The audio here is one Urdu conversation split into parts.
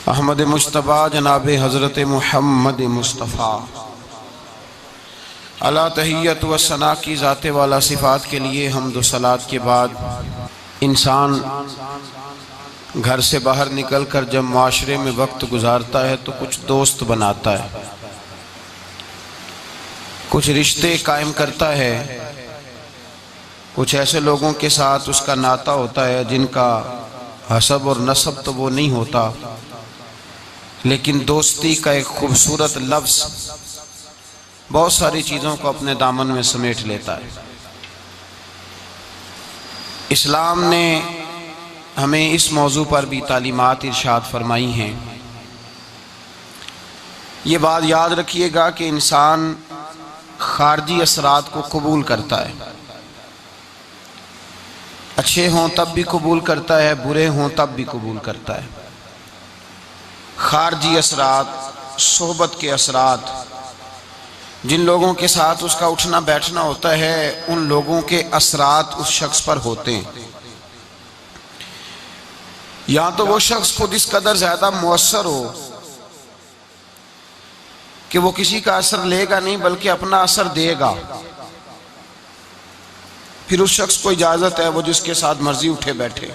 احمد مجتبیٰ جناب حضرت محمد مصطفیٰ علی تحیت و ثنا کی ذات والا صفات کے لیے حمد و صلات کے بعد انسان گھر سے باہر نکل کر جب معاشرے میں وقت گزارتا ہے تو کچھ دوست بناتا ہے، کچھ رشتے قائم کرتا ہے، کچھ ایسے لوگوں کے ساتھ اس کا ناطہ ہوتا ہے جن کا حسب اور نسب تو وہ نہیں ہوتا، لیکن دوستی کا ایک خوبصورت لفظ بہت ساری چیزوں کو اپنے دامن میں سمیٹ لیتا ہے۔ اسلام نے ہمیں اس موضوع پر بھی تعلیمات ارشاد فرمائی ہیں۔ یہ بات یاد رکھیے گا کہ انسان خارجی اثرات کو قبول کرتا ہے، اچھے ہوں تب بھی قبول کرتا ہے، برے ہوں تب بھی قبول کرتا ہے۔ خارجی اثرات، صحبت کے اثرات، جن لوگوں کے ساتھ اس کا اٹھنا بیٹھنا ہوتا ہے ان لوگوں کے اثرات اس شخص پر ہوتے ہیں۔ یا تو وہ شخص خود اس قدر زیادہ مؤثر ہو کہ وہ کسی کا اثر لے گا نہیں بلکہ اپنا اثر دے گا، پھر اس شخص کو اجازت ہے وہ جس کے ساتھ مرضی اٹھے بیٹھے۔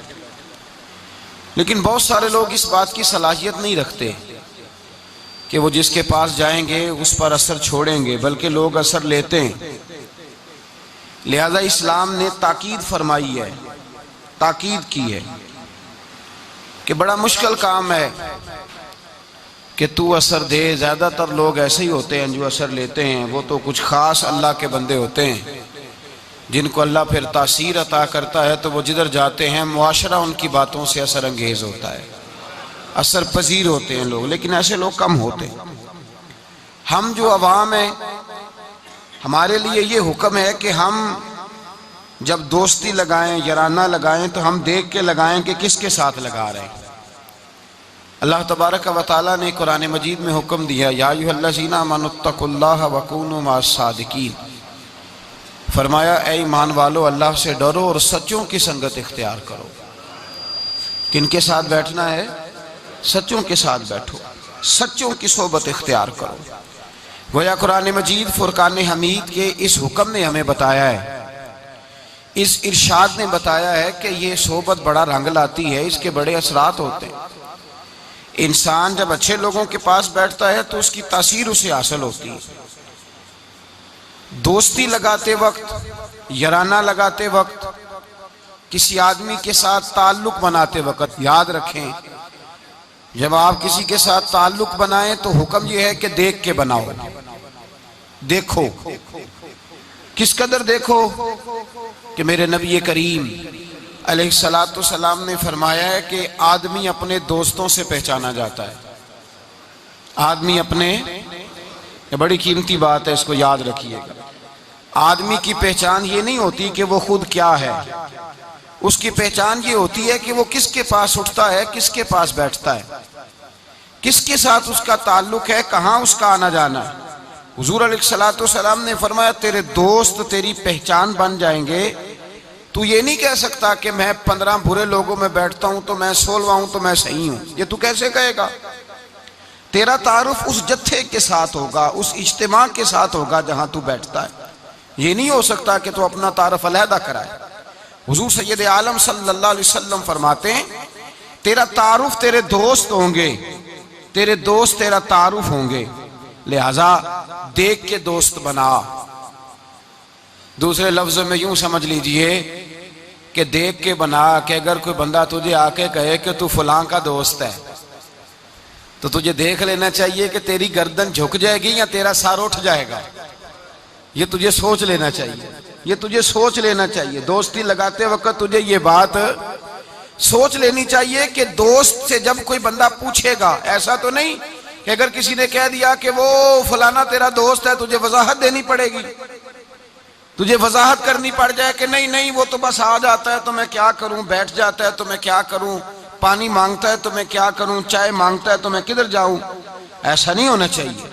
لیکن بہت سارے لوگ اس بات کی صلاحیت نہیں رکھتے کہ وہ جس کے پاس جائیں گے اس پر اثر چھوڑیں گے، بلکہ لوگ اثر لیتے ہیں۔ لہذا اسلام نے تاکید فرمائی ہے، تاکید کی ہے کہ بڑا مشکل کام ہے کہ تو اثر دے۔ زیادہ تر لوگ ایسے ہی ہوتے ہیں جو اثر لیتے ہیں، وہ تو کچھ خاص اللہ کے بندے ہوتے ہیں جن کو اللہ پھر تاثیر عطا کرتا ہے تو وہ جدھر جاتے ہیں معاشرہ ان کی باتوں سے اثر انگیز ہوتا ہے، اثر پذیر ہوتے ہیں لوگ، لیکن ایسے لوگ کم ہوتے ہیں۔ ہم جو عوام ہیں، ہمارے لیے یہ حکم ہے کہ ہم جب دوستی لگائیں، یارانہ لگائیں تو ہم دیکھ کے لگائیں کہ کس کے ساتھ لگا رہے ہیں۔ اللہ تبارک و تعالیٰ نے قرآن مجید میں حکم دیا، یا ایھا الذین آمنوا اتقوا اللہ وکونوا مع الصادقین، فرمایا اے ایمان والو اللہ سے ڈرو اور سچوں کی سنگت اختیار کرو۔ کن کے ساتھ بیٹھنا ہے؟ سچوں کے ساتھ بیٹھو، سچوں کی صحبت اختیار کرو۔ گویا قرآن مجید فرقان حمید کے اس حکم نے ہمیں بتایا ہے، اس ارشاد نے بتایا ہے کہ یہ صحبت بڑا رنگ لاتی ہے، اس کے بڑے اثرات ہوتے ہیں۔ انسان جب اچھے لوگوں کے پاس بیٹھتا ہے تو اس کی تاثیر اسے حاصل ہوتی ہے۔ دوستی لگاتے وقت، یارانہ لگاتے وقت، کسی آدمی کے ساتھ تعلق بناتے وقت یاد رکھیں، جب آپ کسی کے ساتھ تعلق بنائیں تو حکم یہ ہے کہ دیکھ کے بناؤ۔ دیکھو، کس قدر دیکھو کہ میرے نبی کریم علیہ السلام نے فرمایا ہے کہ آدمی اپنے دوستوں سے پہچانا جاتا ہے۔ آدمی اپنے، یہ بڑی قیمتی بات ہے، اس کو یاد رکھیے گا۔ آدمی کی پہچان یہ نہیں ہوتی کہ وہ خود کیا ہے، اس کی پہچان یہ ہوتی ہے کہ وہ کس کے پاس اٹھتا ہے، کس کے پاس بیٹھتا ہے، کس کے ساتھ اس کا تعلق ہے، کہاں اس کا آنا جانا ہے۔ حضور علیہ السلام نے فرمایا تیرے دوست تیری پہچان بن جائیں گے۔ تو یہ نہیں کہہ سکتا کہ میں 15 برے لوگوں میں بیٹھتا ہوں تو میں 16واں ہوں تو میں صحیح ہوں، یہ تو کیسے کہے گا؟ تیرا تعارف اس جتھے کے ساتھ ہوگا، اس اجتماع کے ساتھ ہوگا جہاں تو بیٹھتا ہے۔ یہ نہیں ہو سکتا کہ تو اپنا تعارف علیحدہ کرائے۔ حضور سید عالم صلی اللہ علیہ وسلم فرماتے ہیں تیرا تعارف تیرے دوست ہوں گے، تیرے دوست تیرا تعارف ہوں گے، لہذا دیکھ کے دوست بنا۔ دوسرے لفظوں میں یوں سمجھ لیجئے کہ دیکھ کے بنا، کہ اگر کوئی بندہ تجھے آ کے کہے کہ تو فلاں کا دوست ہے تو تجھے دیکھ لینا چاہیے کہ تیری گردن جھک جائے گی یا تیرا سر اٹھ جائے گا۔ یہ تجھے سوچ لینا چاہیے، یہ تجھے سوچ لینا چاہیے۔ دوستی لگاتے وقت تجھے یہ بات سوچ لینی چاہیے کہ دوست سے جب کوئی بندہ پوچھے گا، ایسا تو نہیں کہ اگر کسی نے کہہ دیا کہ وہ فلانا تیرا دوست ہے تجھے وضاحت دینی پڑے گی، تجھے وضاحت کرنی پڑ جائے کہ نہیں نہیں وہ تو بس آ جاتا ہے تو میں کیا کروں، بیٹھ جاتا ہے تو میں کیا کروں، پانی مانگتا ہے تو میں کیا کروں، چائے مانگتا ہے تو میں کدھر جاؤں۔ ایسا نہیں ہونا چاہیے،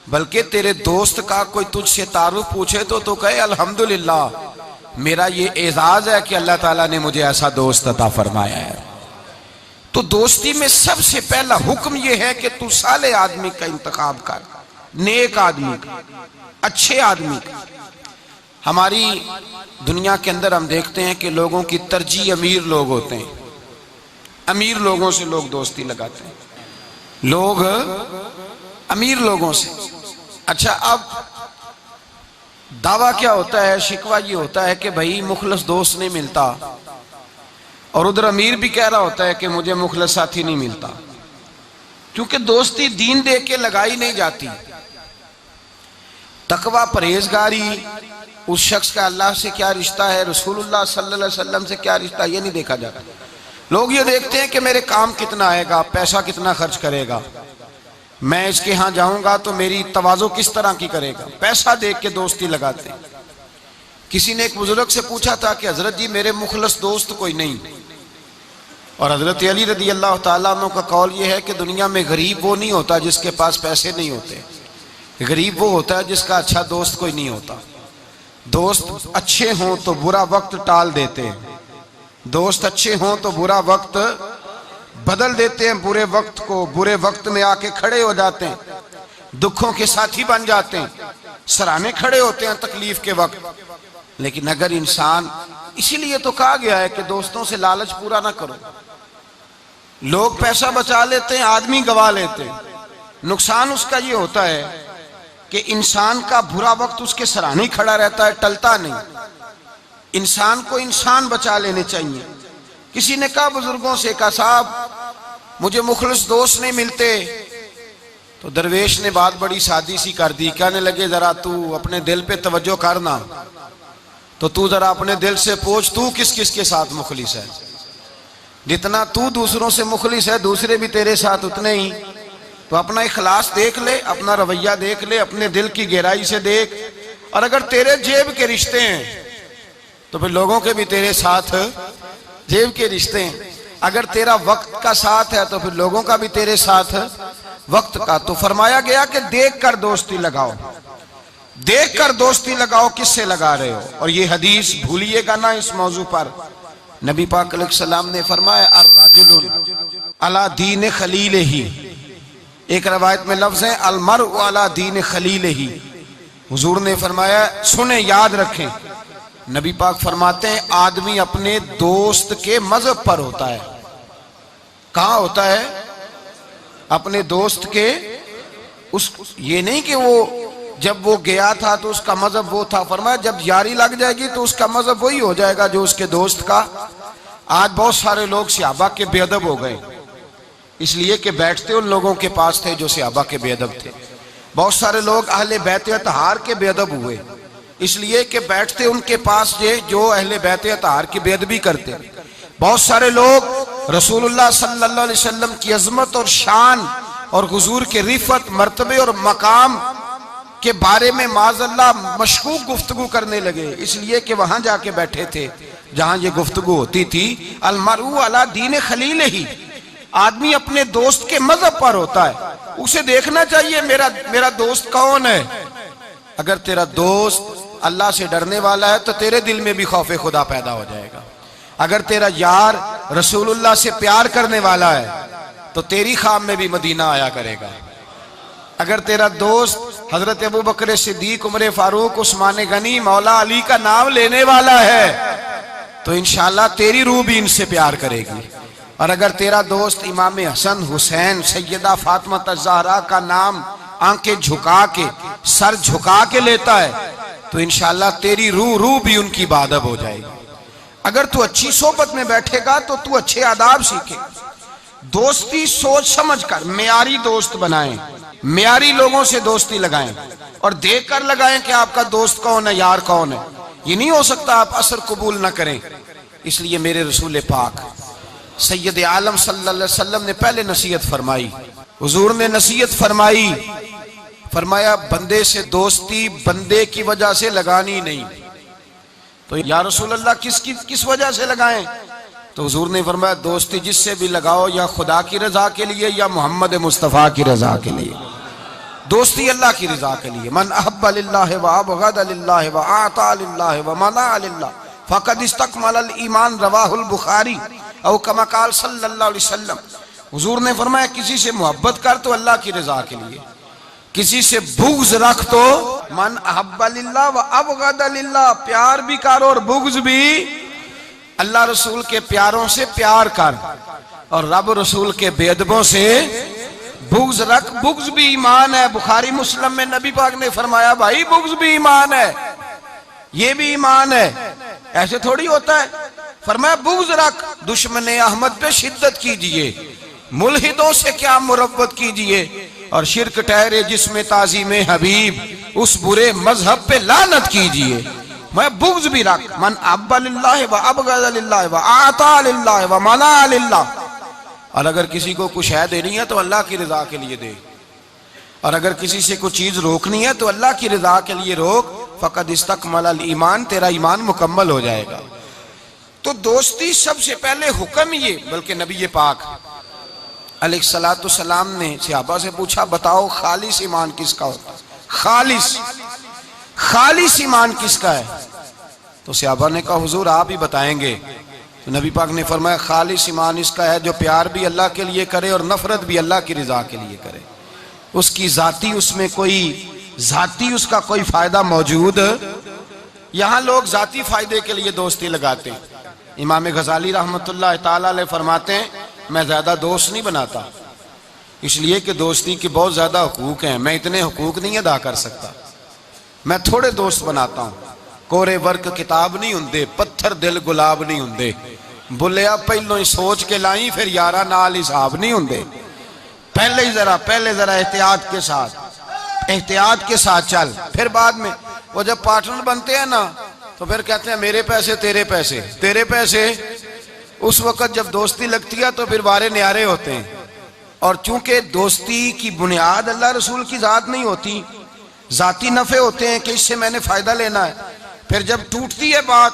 بلکہ تیرے دوست کا کوئی تجھ سے تعارف پوچھے تو کہے الحمدللہ میرا یہ اعزاز ہے کہ اللہ تعالیٰ نے مجھے ایسا دوست عطا فرمایا ہے۔ تو دوستی میں سب سے پہلا حکم یہ ہے کہ تو صالح آدمی کا انتخاب کر، نیک آدمی کا، اچھے آدمی کا۔ ہماری دنیا کے اندر ہم دیکھتے ہیں کہ لوگوں کی ترجیح امیر لوگ ہوتے ہیں، امیر لوگوں سے لوگ دوستی لگاتے ہیں، لوگ امیر لوگوں سے۔ اچھا، اب دعویٰ کیا ہوتا ہے، شکوہ یہ ہوتا ہے کہ بھائی مخلص دوست نہیں ملتا، اور ادھر امیر بھی کہہ رہا ہوتا ہے کہ مجھے مخلص ساتھی نہیں ملتا، کیونکہ دوستی دین دے کے لگائی نہیں جاتی۔ تقویٰ، پرہیزگاری، اس شخص کا اللہ سے کیا رشتہ ہے، رسول اللہ صلی اللہ علیہ وسلم سے کیا رشتہ، یہ نہیں دیکھا جاتا۔ لوگ یہ دیکھتے ہیں کہ میرے کام کتنا آئے گا، پیسہ کتنا خرچ کرے گا، میں اس کے ہاں جاؤں گا تو میری تواضع کس طرح کی کرے گا، پیسہ دیکھ کے دوستی لگاتے ہیں۔ کسی نے ایک بزرگ سے پوچھا تھا کہ حضرت جی میرے مخلص دوست کوئی نہیں، اور حضرت علی رضی اللہ تعالیٰ عنہ کا قول یہ ہے کہ دنیا میں غریب وہ نہیں ہوتا جس کے پاس پیسے نہیں ہوتے، غریب وہ ہوتا ہے جس کا اچھا دوست کوئی نہیں ہوتا۔ دوست اچھے ہوں تو برا وقت ٹال دیتے ہیں، دوست اچھے ہوں تو برا وقت بدل دیتے ہیں، برے وقت کو برے وقت میں آ کے کھڑے ہو جاتے ہیں، دکھوں کے ساتھی بن جاتے ہیں، سرانے کھڑے ہوتے ہیں تکلیف کے وقت۔ لیکن اگر انسان، اسی لیے تو کہا گیا ہے کہ دوستوں سے لالچ پورا نہ کرو۔ لوگ پیسہ بچا لیتے ہیں، آدمی گوا لیتے ہیں۔ نقصان اس کا یہ ہوتا ہے کہ انسان کا برا وقت اس کے سرانے کھڑا رہتا ہے، ٹلتا نہیں۔ انسان کو انسان بچا لینے چاہیے۔ کسی نے کہا بزرگوں سے، کہا صاحب مجھے مخلص دوست نہیں ملتے، تو درویش نے بات بڑی سادی سی کر دی، کہنے لگے ذرا تو اپنے دل پہ توجہ کرنا، تو ذرا اپنے دل سے پوچھ تو کس کس کے ساتھ مخلص ہے، جتنا تو دوسروں سے مخلص ہے دوسرے بھی تیرے ساتھ اتنے ہی۔ تو اپنا اخلاص دیکھ لے، اپنا رویہ دیکھ لے، اپنے دل کی گہرائی سے دیکھ، اور اگر تیرے جیب کے رشتے ہیں تو پھر لوگوں کے بھی تیرے ساتھ جیب کے رشتے ہیں۔ اگر تیرا وقت کا ساتھ ہے تو پھر لوگوں کا بھی تیرے ساتھ وقت کا۔ تو فرمایا گیا کہ دیکھ کر دوستی لگاؤ، دیکھ کر دوستی لگاؤ کس سے لگا رہے ہو۔ اور یہ حدیث بھولیے گا نہ اس موضوع پر، نبی پاک علیہ السلام نے فرمایا الرجل علی دین خلیلہ، ایک روایت میں لفظ ہے المرء علی دین خلیلہ۔ حضور نے فرمایا، سنیں یاد رکھیں، نبی پاک فرماتے ہیں آدمی اپنے دوست کے مذہب پر ہوتا ہے۔ کہاں ہوتا ہے؟ اپنے دوست کے، یہ نہیں کہ وہ جب وہ گیا تھا تو اس کا مذہب وہ تھا، فرمایا جب یاری لگ جائے گی تو اس کا مذہب وہی ہو جائے گا جو اس کے دوست کا۔ آج بہت سارے لوگ صحابہ کے بے ادب ہو گئے، اس لیے کہ بیٹھتے ان لوگوں کے پاس تھے جو صحابہ کے بے ادب تھے۔ بہت سارے لوگ اہل بیت اطہار کے بے ادب ہوئے، اس لیے کہ بیٹھتے ان کے پاس جو اہل بیت اطہار کی بے ادبی کرتے۔ بہت سارے لوگ رسول اللہ صلی اللہ علیہ وسلم کی عظمت اور شان اور حضور کے رفعت، مرتبے اور مقام کے بارے میں معاذ اللہ مشکوک گفتگو کرنے لگے، اس لیے کہ وہاں جا کے بیٹھے تھے جہاں یہ گفتگو ہوتی تھی۔ المرء علی دین خلیلہ، آدمی اپنے دوست کے مذہب پر ہوتا ہے، اسے دیکھنا چاہیے میرا دوست کون ہے۔ اگر تیرا دوست اللہ سے ڈرنے والا ہے تو تیرے دل میں بھی خوف خدا پیدا ہو جائے گا۔ اگر تیرا یار رسول اللہ سے پیار کرنے والا ہے تو تیری خواب میں بھی مدینہ آیا کرے گا۔ اگر تیرا دوست حضرت ابوبکر صدیق، عمر فاروق، عثمان غنی، مولا علی کا نام لینے والا ہے تو انشاءاللہ تیری روح بھی ان سے پیار کرے گی۔ اور اگر تیرا دوست امام حسن، حسین، سیدہ فاطمہ الزہرا کا نام آنکھیں جھکا کے، سر جھکا کے لیتا ہے تو انشاءاللہ تیری روح بھی ان کی بادب ہو جائے گی۔ اگر تو اچھی صحبت میں بیٹھے گا تو تو اچھے آداب سیکھے۔ دوستی سوچ سمجھ کر معیاری دوست بنائیں، معیاری لوگوں سے دوستی لگائیں، اور دیکھ کر لگائیں کہ آپ کا دوست کون ہے، یار کون ہے۔ یہ نہیں ہو سکتا آپ اثر قبول نہ کریں۔ اس لیے میرے رسول پاک سید عالم صلی اللہ علیہ وسلم نے پہلے نصیحت فرمائی، حضور نے نصیحت فرمائی، فرمایا بندے سے دوستی بندے کی وجہ سے لگانی نہیں۔ تو یا رسول اللہ کس وجہ سے لگائیں؟ تو حضور نے فرمایا دوستی جس سے بھی لگاؤ یا خدا کی رضا کے لیے یا محمد مصطفیٰ کی رضا کے لیے۔ دوستی اللہ کی رضا کے لیے، من احب للہ وابغض للہ واعطى للہ ومنع للہ فقد استکمل الایمان، رواہ البخاری۔ او کما قال صلی اللہ علیہ وسلم، حضور نے فرمایا کسی سے محبت کر تو اللہ کی رضا کے لیے، کسی سے بغض رکھ تو من احب للہ و ابغض للہ، پیار بھی کر اور بغض بھی اللہ رسول کے پیاروں سے پیار کر، اور رب رسول کے بے ادبوں سے بغض رکھ۔ بغض بھی ایمان ہے، بخاری مسلم میں نبی پاک نے فرمایا بھائی بغض بھی ایمان ہے، یہ بھی ایمان ہے، ایسے تھوڑی ہوتا ہے۔ فرمایا بغض رکھ، دشمن احمد پہ شدت کیجئے، ملحدوں سے کیا مربت کیجئے، اور شرک ٹھہرے جس میں تعظیم حبیب، اس برے مذہب پہ لعنت کیجئے۔ میں بغض بھی رکھ، من احب للہ و ابغض للہ و اعطى للہ و منع للہ، اور اگر کسی کو کچھ ہے دینی ہے تو اللہ کی رضا کے لیے دے، اور اگر کسی سے کوئی چیز روکنی ہے تو اللہ کی رضا کے لیے روک، فقد استکمل الایمان، تیرا ایمان مکمل ہو جائے گا۔ تو دوستی سب سے پہلے حکم یہ، بلکہ نبی پاک علیہ السلام نے صحابہ سے پوچھا بتاؤ خالص ایمان کس کا ہوتا ہے، خالص ایمان کس کا ہے؟ تو صحابہ نے کہا حضور آپ ہی بتائیں گے۔ تو نبی پاک نے فرمایا خالص ایمان اس کا ہے جو پیار بھی اللہ کے لیے کرے اور نفرت بھی اللہ کی رضا کے لیے کرے، اس کی ذاتی اس میں کوئی ذاتی اس کا کوئی فائدہ موجود۔ یہاں لوگ ذاتی فائدے کے لیے دوستی لگاتے ہیں۔ امام غزالی رحمت اللہ تعالیٰ علیہ فرماتے ہیں میں زیادہ دوست نہیں بناتا، اس لیے کہ دوستی کے بہت زیادہ حقوق ہیں، میں اتنے حقوق نہیں ادا کر سکتا، میں تھوڑے دوست بناتا ہوں۔ کورے ورک کتاب نہیں ہوندے، پتھر دل گلاب نہیں ہوندے، بلیا پہلوں ہی سوچ کے لائیں پھر یارہ نال حساب نہیں ہوندے، پہلے ذرا احتیاط کے ساتھ چل، پھر بعد میں وہ جب پارٹنر بنتے ہیں نا تو پھر کہتے ہیں میرے پیسے تیرے پیسے۔ اس وقت جب دوستی لگتی ہے تو پھر وارے نیارے ہوتے ہیں، اور چونکہ دوستی کی بنیاد اللہ رسول کی ذات نہیں ہوتی، ذاتی نفع ہوتے ہیں کہ اس سے میں نے فائدہ لینا ہے، پھر جب ٹوٹتی ہے بات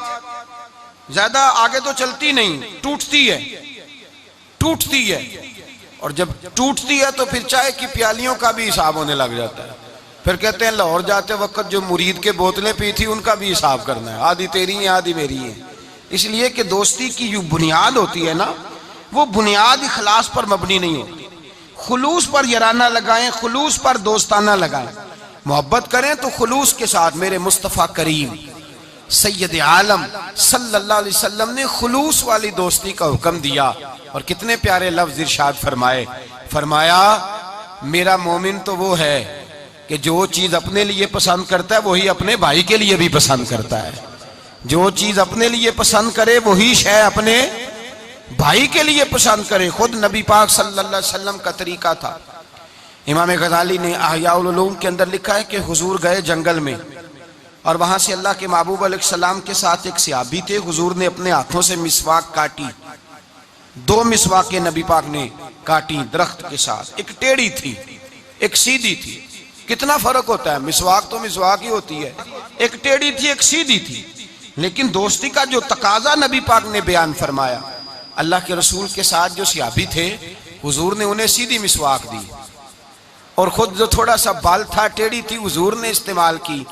زیادہ آگے تو چلتی نہیں، ٹوٹتی ہے، اور جب ٹوٹتی ہے تو پھر چائے کی پیالیوں کا بھی حساب ہونے لگ جاتا ہے۔ پھر کہتے ہیں لاہور جاتے وقت جو مرید کے بوتلیں پی تھی ان کا بھی حساب کرنا ہے، آدھی تیری ہیں آدھی میری ہیں۔ اس لیے کہ دوستی کی جو بنیاد ہوتی ہے نا وہ بنیاد اخلاص پر مبنی نہیں ہوتی، خلوص پر یارانہ لگائیں، خلوص پر دوستانہ لگائیں، محبت کریں تو خلوص کے ساتھ۔ میرے مصطفیٰ کریم سید عالم صلی اللہ علیہ وسلم نے خلوص والی دوستی کا حکم دیا، اور کتنے پیارے لفظ ارشاد فرمایا میرا مومن تو وہ ہے کہ جو چیز اپنے لیے پسند کرتا ہے وہی اپنے بھائی کے لیے بھی پسند کرتا ہے، جو چیز اپنے لیے پسند کرے وہی شے اپنے بھائی کے لیے پسند کرے۔ خود نبی پاک صلی اللہ علیہ وسلم کا طریقہ تھا۔ امام غزالی نے احیاء العلوم کے اندر لکھا ہے کہ حضور گئے جنگل میں، اور وہاں سے اللہ کے محبوب علیہ السلام کے ساتھ ایک صحابی تھے، حضور نے اپنے ہاتھوں سے مسواک کاٹی، 2 مسواکیں نبی پاک نے کاٹی درخت کے ساتھ، ایک ٹیڑھی تھی ایک سیدھی تھی۔ کتنا فرق ہوتا ہے، مسواک تو مسواک ہی ہوتی ہے، ایک ٹیڑھی تھی ایک سیدھی تھی، لیکن دوستی کا جو تقاضا نبی پاک نے بیان فرمایا، اللہ کے رسول کے ساتھ جو صحابی تھے حضور نے انہیں سیدھی مسواک دی، اور خود جو تھوڑا سا بال تھا ٹیڑھی تھی حضور نے استعمال کی۔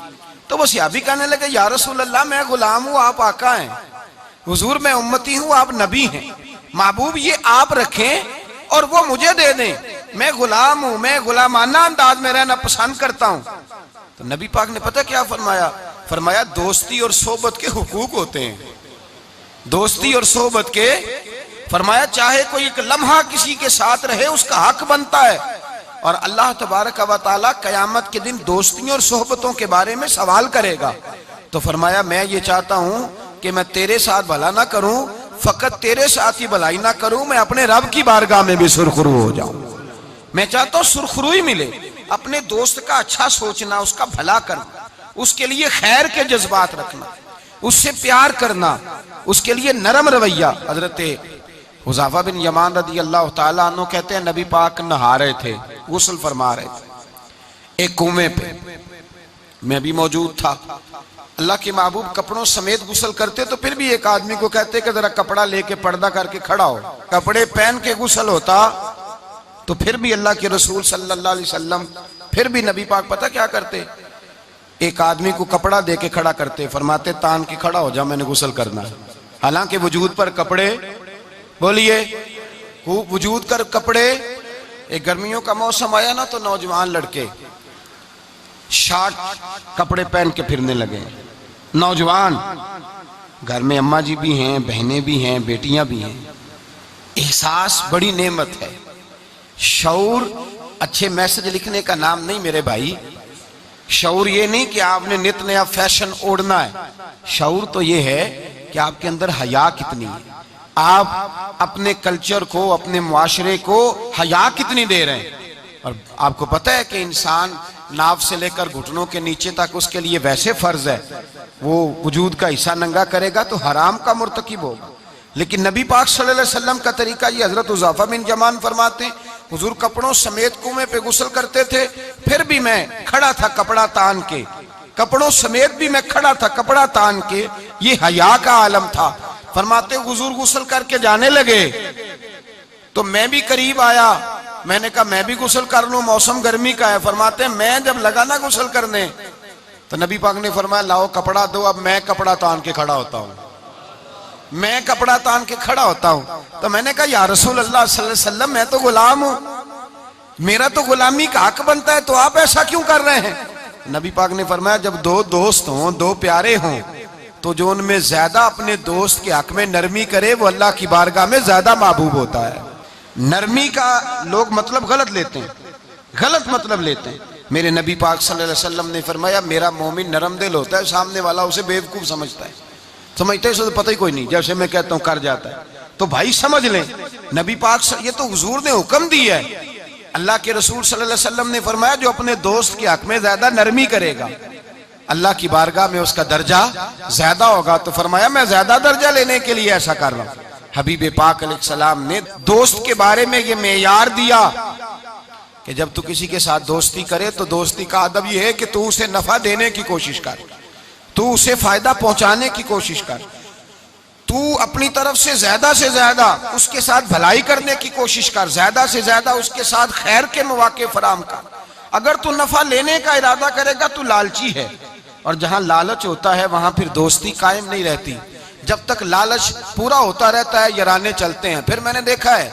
تو وہ صحابی کہنے لگے یا رسول اللہ میں غلام ہوں آپ آقا ہیں، حضور میں امتی ہوں آپ نبی ہیں، محبوب یہ آپ رکھیں اور وہ مجھے دے دیں، میں غلام ہوں، میں غلامانہ انداز میں رہنا پسند کرتا ہوں۔ تو نبی پاک نے پتہ کیا فرمایا دوستی اور صحبت کے حقوق ہوتے ہیں، دوستی اور صحبت کے، فرمایا چاہے کوئی ایک لمحہ کسی کے ساتھ رہے اس کا حق بنتا ہے، اور اللہ تبارک و تعالیٰ قیامت کے دن دوستیوں اور صحبتوں کے بارے میں سوال کرے گا۔ تو فرمایا میں یہ چاہتا ہوں کہ میں تیرے ساتھ بھلا نہ کروں، فقط تیرے ساتھ ہی بھلائی نہ کروں، میں اپنے رب کی بارگاہ میں بھی سرخرو ہو جاؤں۔ میں چاہتا ہوں سرخروئی ملے، اپنے دوست کا اچھا سوچنا، اس کا بھلا کرنا، اس کے لیے خیر کے جذبات رکھنا، اس سے پیار کرنا، اس کے لیے نرم رویہ۔ حضرت حذیفہ بن یمان رضی اللہ تعالیٰ عنہ کہتے ہیں نبی پاک نہا رہے تھے، غسل فرما رہے تھے ایک کنویں پہ، میں بھی موجود تھا۔ اللہ کے محبوب کپڑوں سمیت غسل کرتے تو پھر بھی ایک آدمی کو کہتے کہ ذرا کپڑا لے کے پردہ کر کے کھڑا ہو، کپڑے پہن کے غسل ہوتا تو پھر بھی اللہ کے رسول صلی اللہ علیہ وسلم، پھر بھی نبی پاک پتہ کیا کرتے، ایک آدمی کو کپڑا دے کے کھڑا کرتے، فرماتے تان کے کھڑا ہو جا میں نے غسل کرنا ہے، حالانکہ وجود پر کپڑے بولیے خوب وجود کر کپڑے. ایک گرمیوں کا موسم آیا نا تو نوجوان لڑکے شارٹ کپڑے پہن کے پھرنے لگے. نوجوان گھر میں اماں جی بھی ہیں، بہنیں بھی ہیں، بیٹیاں بھی ہیں. احساس بڑی نعمت ہے. شعور اچھے میسج لکھنے کا نام نہیں میرے بھائی. شعور یہ نہیں کہ آپ نے نت نیا فیشن اوڑھنا ہے. شعور تو یہ ہے کہ آپ کے اندر حیا کتنی ہے، آپ اپنے کلچر کو، اپنے معاشرے کو حیا کتنی دے رہے ہیں. اور آپ کو پتہ ہے کہ انسان ناف سے لے کر گھٹنوں کے نیچے تک اس کے لیے ویسے فرض ہے، وہ وجود کا حصہ ننگا کرے گا تو حرام کا مرتکب ہوگا. لیکن نبی پاک صلی اللہ علیہ وسلم کا طریقہ یہ. حضرت حذیفہ بن یمان فرماتے ہیں حضور کپڑوں سمیت کنویں پہ غسل کرتے تھے، پھر بھی میں کھڑا تھا کپڑا تان کے. کپڑوں سمیت بھی میں کھڑا تھا کپڑا تان کے. یہ حیا کا عالم تھا. فرماتے حضور غسل کر کے جانے لگے تو میں بھی قریب آیا. میں نے کہا میں بھی غسل کر لوں، موسم گرمی کا ہے. فرماتے میں جب لگا نا غسل کرنے تو نبی پاک نے فرمایا لاؤ کپڑا دو. اب میں کپڑا تان کے کھڑا ہوتا ہوں، میں کپڑا تان کے کھڑا ہوتا ہوں. تو میں نے کہا یا رسول اللہ صلی اللہ علیہ وسلم میں تو غلام ہوں، میرا تو غلامی کا حق بنتا ہے، تو آپ ایسا کیوں کر رہے ہیں؟ نبی پاک نے فرمایا جب دو دوست ہوں، دو پیارے ہوں، تو جو ان میں زیادہ اپنے دوست کے حق میں نرمی کرے وہ اللہ کی بارگاہ میں زیادہ محبوب ہوتا ہے. نرمی کا لوگ مطلب غلط لیتے ہیں، غلط مطلب لیتے ہیں. میرے نبی پاک صلی اللہ علیہ وسلم نے فرمایا میرا مومن نرم دل ہوتا ہے، سامنے والا اسے بیوقوف سمجھتا ہے. سمجھتے ہیں اسے تو پتہ ہی کوئی نہیں، جیسے میں کہتا ہوں کر جاتا ہے. تو بھائی سمجھ لیں نبی پاک یہ تو حضور نے حکم دی ہے. اللہ کے رسول صلی اللہ علیہ وسلم نے فرمایا جو اپنے دوست کے حق میں زیادہ نرمی کرے گا اللہ کی بارگاہ میں اس کا درجہ زیادہ ہوگا. تو فرمایا میں زیادہ درجہ لینے کے لیے ایسا کر رہا ہوں. حبیب پاک علیہ السلام نے دوست کے بارے میں یہ معیار دیا کہ جب تو کسی کے ساتھ دوستی کرے تو دوستی کا ادب یہ ہے کہ تو اسے نفع دینے کی کوشش کر، تو اسے فائدہ پہنچانے کی کوشش کر، تو اپنی طرف سے زیادہ اس کے ساتھ بھلائی کرنے کی کوشش کر، زیادہ سے زیادہ اس کے ساتھ خیر کے مواقع فراہم کر. اگر تو نفع لینے کا ارادہ کرے گا تو لالچی ہے، اور جہاں لالچ ہوتا ہے وہاں پھر دوستی قائم نہیں رہتی. جب تک لالچ پورا ہوتا رہتا ہے یارانے چلتے ہیں. پھر میں نے دیکھا ہے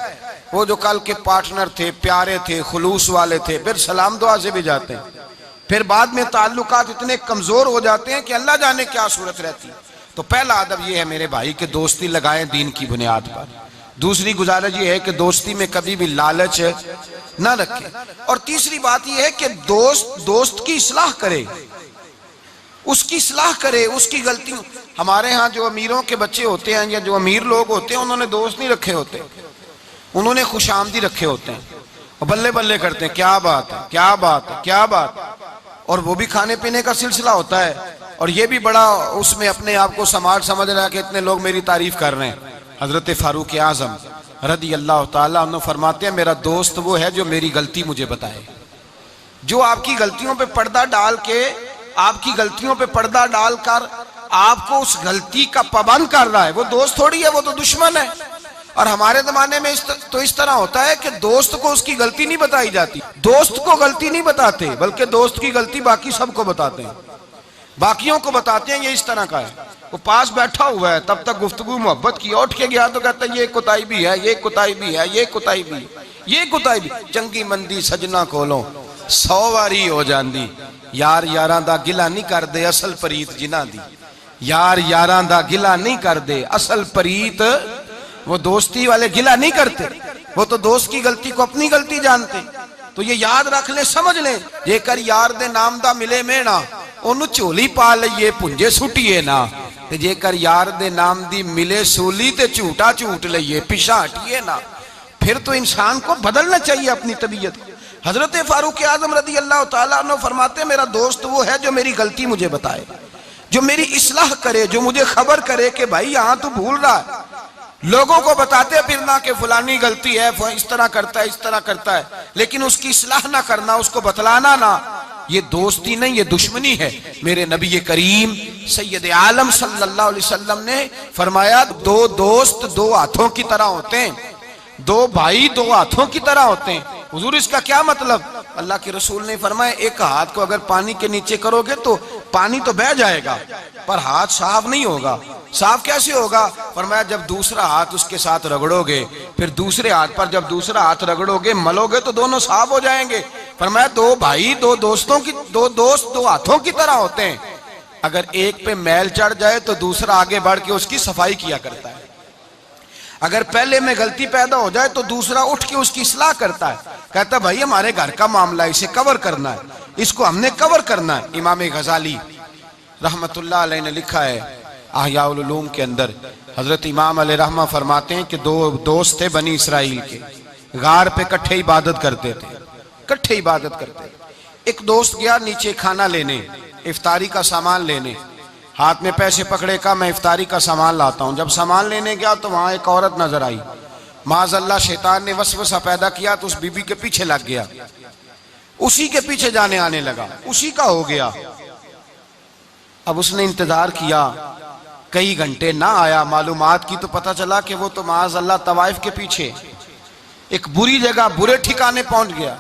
وہ جو کل کے پارٹنر تھے، پیارے تھے، خلوص والے تھے، پھر سلام دعا سے بھی جاتے ہیں. پھر بعد میں تعلقات اتنے کمزور ہو جاتے ہیں کہ اللہ جانے کیا صورت رہتی. تو پہلا ادب یہ ہے میرے بھائی کہ دوستی لگائیں دین کی بنیاد پر. دوسری گزارش یہ ہے کہ دوستی میں کبھی بھی لالچ نہ رکھے. اور تیسری بات یہ ہے کہ دوست کی اصلاح کرے، اس کی اصلاح کرے، اس کی غلطیوں. ہمارے ہاں جو امیروں کے بچے ہوتے ہیں یا جو امیر لوگ ہوتے ہیں انہوں نے دوست نہیں رکھے ہوتے، انہوں نے خوش آمدی رکھے ہوتے ہیں اور بلے بلے کرتے ہیں کیا بات ہے کیا بات ہے کیا بات. اور وہ بھی کھانے پینے کا سلسلہ ہوتا ہے اور یہ بھی بڑا اس میں اپنے آپ کو سماج سمجھ رہا ہے کہ اتنے لوگ میری تعریف کر رہے ہیں. حضرت فاروق اعظم رضی اللہ تعالیٰ عنہ فرماتے ہیں میرا دوست وہ ہے جو میری غلطی مجھے بتائے، جو آپ کی غلطیوں پہ پردہ ڈال کے، آپ کی غلطیوں پہ پردہ ڈال کر آپ کو اس غلطی کا پابند کر رہا ہے. وہ دوست تھوڑی ہے، وہ تو دشمن ہے. اور ہمارے زمانے میں اس طرح ہوتا ہے کہ دوست کو اس کی غلطی نہیں بتائی جاتی، دوست کو غلطی نہیں بتاتے بلکہ دوست کی غلطی باقی سب کو بتاتے ہیں، باقیوں کو بتاتے ہیں. یہ اس طرح کا ہے، وہ پاس بیٹھا ہوا ہے تب تک گفتگو محبت کی، اٹھ کے گیا تو کہتا ہے یہ کوتاہی بھی ہے، یہ کوتاہی بھی ہے، یہ کوتاہی بھی، یہ کوتاہی بھی. چنگی مندی سجنا کولوں 100 واری ہو جاندی، یار یاراں دا گلا نہیں کر دے اصل پریت جنہاں دی. یار یاراں دا گلا نہیں کر دے اصل پریت. وہ دوستی والے گلا نہیں کرتے، وہ تو دوست کی غلطی کو اپنی غلطی جانتے. تو یہ یاد رکھ لیں، سمجھ لیں. جے کر یار دے نام دا ملے مینا انہوں چولی پا لئیے پنجے سٹیے نا، جے کر یار دے نام دی ملے سولی تے جھوٹا جھوٹ لئیے پیشا ہٹیے نا. پھر تو انسان کو بدلنا چاہیے اپنی طبیعت. حضرت فاروق اعظم رضی اللہ تعالیٰ عنہ فرماتے میرا دوست وہ ہے جو میری غلطی مجھے بتائے، جو میری اصلاح کرے، جو مجھے خبر کرے کہ بھائی یہاں تو بھول رہا ہے. لوگوں کو بتاتے پھرنا کہ فلانی غلطی ہے، اس طرح کرتا ہے اس طرح کرتا ہے، لیکن اس کی اصلاح نہ کرنا، اس کو بتلانا نہ، یہ دوستی نہیں، یہ دشمنی ہے. میرے نبی کریم سید عالم صلی اللہ علیہ وسلم نے فرمایا دو دوست دو ہاتھوں کی طرح ہوتے ہیں، دو بھائی دو ہاتھوں کی طرح ہوتے ہیں. حضور اس کا کیا مطلب؟ اللہ کے رسول نے فرمایا ایک ہاتھ کو اگر پانی کے نیچے کرو گے تو پانی تو بہہ جائے گا پر ہاتھ صاف نہیں ہوگا. صاف کیسے ہوگا؟ فرمایا جب دوسرا ہاتھ اس کے ساتھ رگڑو گے، پھر دوسرے ہاتھ پر جب دوسرا ہاتھ رگڑو گے، ملو گے تو دونوں صاف ہو جائیں گے۔ فرمایا دو بھائی دو دوست دو ہاتھوں کی طرح ہوتے ہیں، اگر ایک پہ میل چڑھ جائے تو دوسرا آگے بڑھ کے اس کی صفائی کیا کرتا ہے، اگر پہلے میں غلطی پیدا ہو جائے تو دوسرا اٹھ کے اس کی اصلاح کرتا ہے، کہتا ہے بھائی ہمارے گھر کا معاملہ ہے، اسے کور کرنا ہے، اس کو ہم نے کور کرنا ہے۔ امام غزالی رحمت اللہ علیہ نے لکھا ہے احیاء العلوم کے اندر، حضرت امام علیہ رحمہ فرماتے ہیں کہ دو دوست تھے بنی اسرائیل کے، غار پہ کٹھے عبادت کرتے تھے، کٹھے عبادت کرتے تھے۔ ایک دوست گیا نیچے کھانا لینے، افطاری کا سامان لینے، ہاتھ میں پیسے پکڑے کا میں افطاری کا سامان لاتا ہوں۔ جب سامان لینے گیا تو وہاں ایک عورت نظر آئی، معاذ اللہ شیطان نے وسوسہ پیدا کیا تو اس بی بی کے پیچھے لگ گیا، اسی کے پیچھے جانے آنے لگا، اسی کا ہو گیا۔ اب اس نے انتظار کیا، کئی گھنٹے نہ آیا، معلومات کی تو پتہ چلا کہ وہ تو معاذ اللہ طوائف کے پیچھے ایک بری جگہ برے ٹھکانے پہنچ گیا۔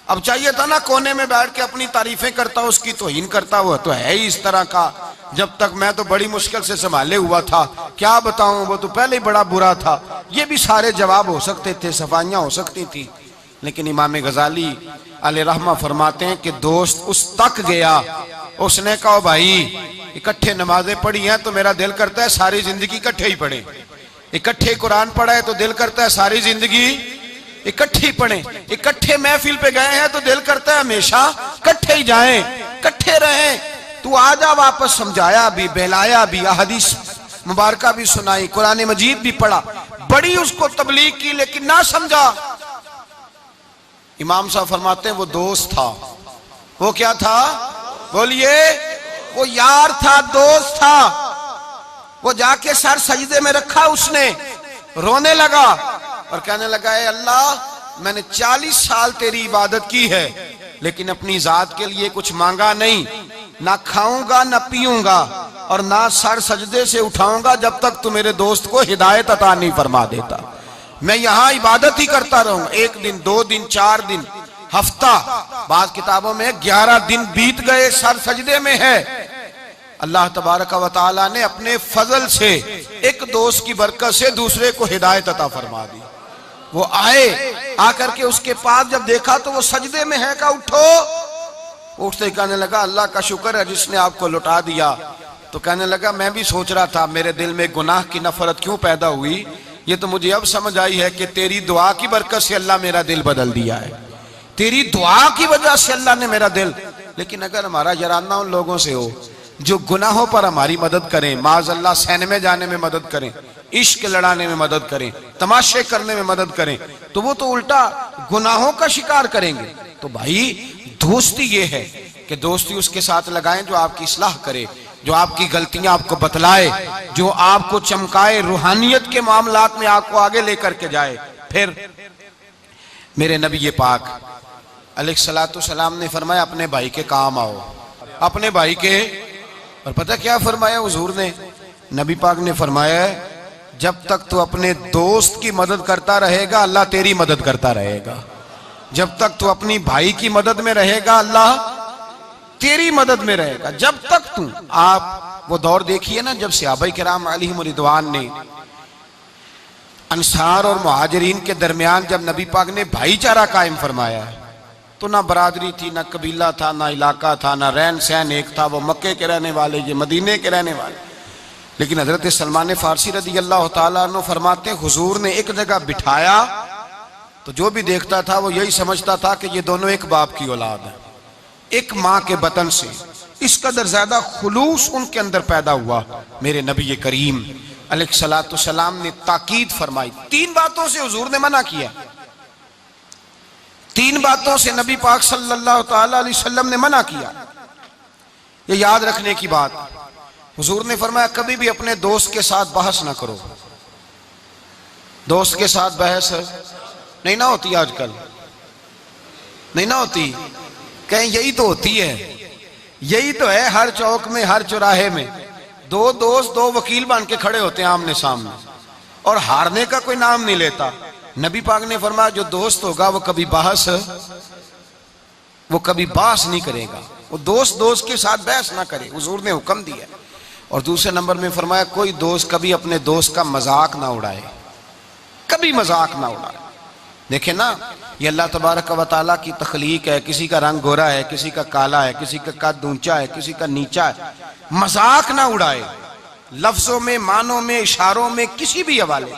اب چاہیے تھا نا کونے میں بیٹھ کے اپنی تعریفیں کرتا، اس کی توہین کرتا، ہوا تو ہے ہی اس طرح کا، جب تک میں تو بڑی مشکل سے سنبھالے ہوا تھا، کیا بتاؤں وہ تو پہلے ہی بڑا برا تھا۔ یہ بھی سارے جواب ہو سکتے تھے، صفائیاں ہو سکتی تھی، لیکن امام غزالی علیہ رحمہ فرماتے ہیں کہ دوست اس تک گیا، اس نے کہا بھائی اکٹھے نمازیں پڑھی ہیں تو میرا دل کرتا ہے ساری زندگی اکٹھے ہی پڑھیں، اکٹھے قرآن پڑھا ہے تو دل کرتا ہے ساری زندگی اکٹھے ہی پڑھیں، اکٹھے محفل پہ گئے ہیں تو دل کرتا ہے ہمیشہ اکٹھے ہی جائیں، اکٹھے رہیں۔ تو آجا واپس، سمجھایا بھی، بہلایا بھی، احادیث مبارکہ بھی سنائی، قرآن مجید بھی پڑھا، بڑی اس کو تبلیغ کی لیکن نہ سمجھا۔ امام صاحب فرماتے ہیں وہ دوست تھا، وہ کیا تھا؟ بولیے، وہ یار تھا، دوست تھا۔ وہ جا کے سر سجدے میں رکھا، اس نے رونے لگا اور کہنے لگا اے اللہ میں نے 40 سال تیری عبادت کی ہے لیکن اپنی ذات کے لیے کچھ مانگا نہیں، نہ کھاؤں گا نہ پیوں گا اور نہ سر سجدے سے اٹھاؤں گا جب تک تو میرے دوست کو ہدایت عطا نہیں فرما دیتا۔ میں یہاں عبادت ہی کرتا رہوں، 1 دن 2 دن 4 دن ہفتہ، بعض کتابوں میں 11 دن بیت گئے، سر سجدے میں ہے۔ اللہ تبارک و تعالی نے اپنے فضل سے ایک دوست کی برکت سے دوسرے کو ہدایت عطا فرما دی۔ وہ آئے، آ کر کے اس کے پاس جب دیکھا تو وہ سجدے میں ہے، کہا اٹھو۔ اٹھتے کہنے لگا اللہ کا شکر ہے جس نے آپ کو لٹا دیا۔ تو کہنے لگا میں بھی سوچ رہا تھا میرے دل میں گناہ کی نفرت کیوں پیدا ہوئی، یہ تو مجھے اب سمجھ آئی ہے کہ تیری دعا کی برکت سے اللہ میرا دل بدل دیا ہے، تیری دعا کی وجہ سے اللہ نے میرا دل۔ لیکن اگر ہمارا یارانہ ان لوگوں سے ہو جو گناہوں پر ہماری مدد کریں، معاذ اللہ سینمے جانے میں مدد کریں، عشق لڑانے میں مدد کریں، تماشے کرنے میں مدد کریں، تو وہ تو الٹا گناہوں کا شکار کریں گے۔ تو بھائی دوستی یہ ہے کہ دوستی اس کے ساتھ لگائیں جو آپ کی اصلاح کرے، جو آپ کی غلطیاں آپ کو بتلائے، جو آپ کو چمکائے، روحانیت کے معاملات میں آپ کو آگے لے کر کے جائے۔ پھر میرے نبی پاک علیہ السلام نے فرمایا اپنے بھائی کے کام آؤ، اپنے بھائی کے، اور پتہ کیا فرمایا حضور نے؟ نبی پاک نے فرمایا جب تک تو اپنے دوست کی مدد کرتا رہے گا اللہ تیری مدد کرتا رہے گا، جب تک تو اپنی بھائی کی مدد میں رہے گا اللہ تیری مدد میں رہے گا، جب تک تو۔ آپ وہ دور دیکھیے نا جب صحابہ کرام علیہم رضوان نے انصار اور مہاجرین کے درمیان جب نبی پاک نے بھائی چارہ قائم فرمایا ہے تو نہ برادری تھی، نہ قبیلہ تھا، نہ علاقہ تھا، نہ رہن سہن ایک تھا، وہ مکے کے رہنے والے یہ مدینے کے رہنے والے۔ لیکن حضرت سلمان فارسی رضی اللہ تعالیٰ عنہ فرماتے ہیں حضور نے ایک جگہ بٹھایا تو جو بھی دیکھتا تھا وہ یہی سمجھتا تھا کہ یہ دونوں ایک باپ کی اولاد ہیں، ایک ماں کے بطن سے۔ اس قدر زیادہ خلوص ان کے اندر پیدا ہوا۔ میرے نبی کریم علیہ السلام نے تاکید فرمائی، 3 باتوں سے حضور نے منع کیا، 3 باتوں سے نبی پاک صلی اللہ تعالی علیہ وسلم نے منع کیا۔ یہ یاد رکھنے کی بات، حضور نے فرمایا کبھی بھی اپنے دوست کے ساتھ بحث نہ کرو۔ دوست کے ساتھ بحث نہیں نہ ہوتی، آج کل نہیں نہ ہوتی، کہیں یہی تو ہوتی ہے، یہی تو ہے ہر چوک میں، ہر چوراہے میں 2 دوست 2 وکیل بن کے کھڑے ہوتے ہیں آمنے سامنے اور ہارنے کا کوئی نام نہیں لیتا۔ نبی پاک نے فرمایا جو دوست ہوگا وہ کبھی بحث نہیں کرے گا، وہ دوست کے ساتھ بحث نہ کرے، حضور نے حکم دیا۔ اور دوسرے نمبر میں فرمایا کوئی دوست کبھی اپنے دوست کا مذاق نہ اڑائے، کبھی مذاق نہ اڑائے۔ دیکھیں نا، یہ اللہ تبارک و تعالیٰ کی تخلیق ہے، کسی کا رنگ گورا ہے، کسی کا کالا ہے، کسی کا قد اونچا ہے، کسی کا نیچا ہے، مذاق نہ اڑائے، لفظوں میں، معنوں میں، اشاروں میں، کسی بھی حوالے۔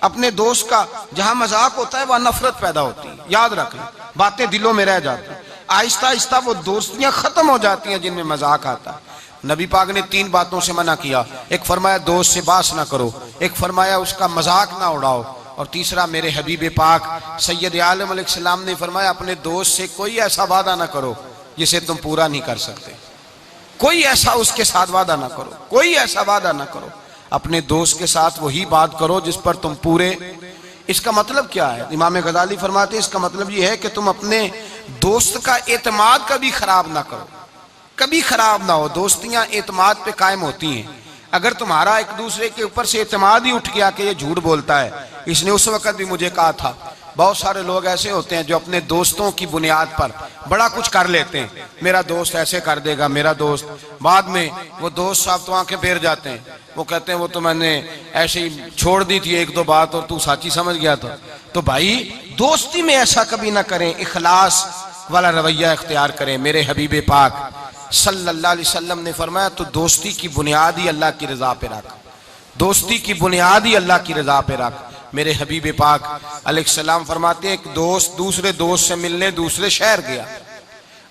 اپنے دوست کا جہاں مذاق ہوتا ہے وہاں نفرت پیدا ہوتی ہے، یاد رکھنا، باتیں دلوں میں رہ جاتی ہیں، آہستہ آہستہ وہ دوستیاں ختم ہو جاتی ہیں جن میں مذاق آتا ہے۔ نبی پاک نے 3 باتوں سے منع کیا، ایک فرمایا دوست سے بحث نہ کرو، ایک فرمایا اس کا مذاق نہ اڑاؤ، اور تیسرا میرے حبیب پاک سید عالم علیہ السلام نے فرمایا اپنے دوست سے کوئی ایسا وعدہ نہ کرو جسے تم پورا نہیں کر سکتے، کوئی ایسا اس کے ساتھ وعدہ نہ کرو، کوئی ایسا وعدہ نہ کرو، اپنے دوست کے ساتھ وہی بات کرو جس پر تم پورے۔ اس کا مطلب کیا ہے؟ امام غزالی فرماتے ہیں اس کا مطلب یہ ہے کہ تم اپنے دوست کا اعتماد کبھی خراب نہ کرو، کبھی خراب نہ ہو۔ دوستیاں اعتماد پہ قائم ہوتی ہیں۔ اگر تمہارا ایک دوسرے کے اوپر سے اعتماد ہی اٹھ گیا کہ یہ جھوٹ بولتا ہے، اس نے اس وقت بھی مجھے کہا تھا، بہت سارے لوگ ایسے ہوتے ہیں جو اپنے دوستوں کی بنیاد پر بڑا کچھ کر لیتے ہیں، میرا دوست ایسے کر دے گا، میرا دوست، بعد میں وہ دوست صاحب تو آنکھیں پھیر جاتے ہیں، وہ کہتے ہیں وہ تو میں نے ایسے ہی چھوڑ دی تھی 1-2 بات اور تو سچی سمجھ گیا تھا۔ تو بھائی دوستی میں ایسا کبھی نہ کریں، اخلاص والا رویہ اختیار کریں۔ میرے حبیب پاک صلی اللہ علیہ وسلم نے فرمایا تو دوستی کی بنیاد ہی اللہ کی رضا پہ رکھ، دوستی کی بنیاد ہی اللہ کی رضا پہ رکھ۔ میرے حبیب پاک علیہ السلام فرماتے ہیں ایک دوست دوسرے دوست سے ملنے دوسرے شہر گیا،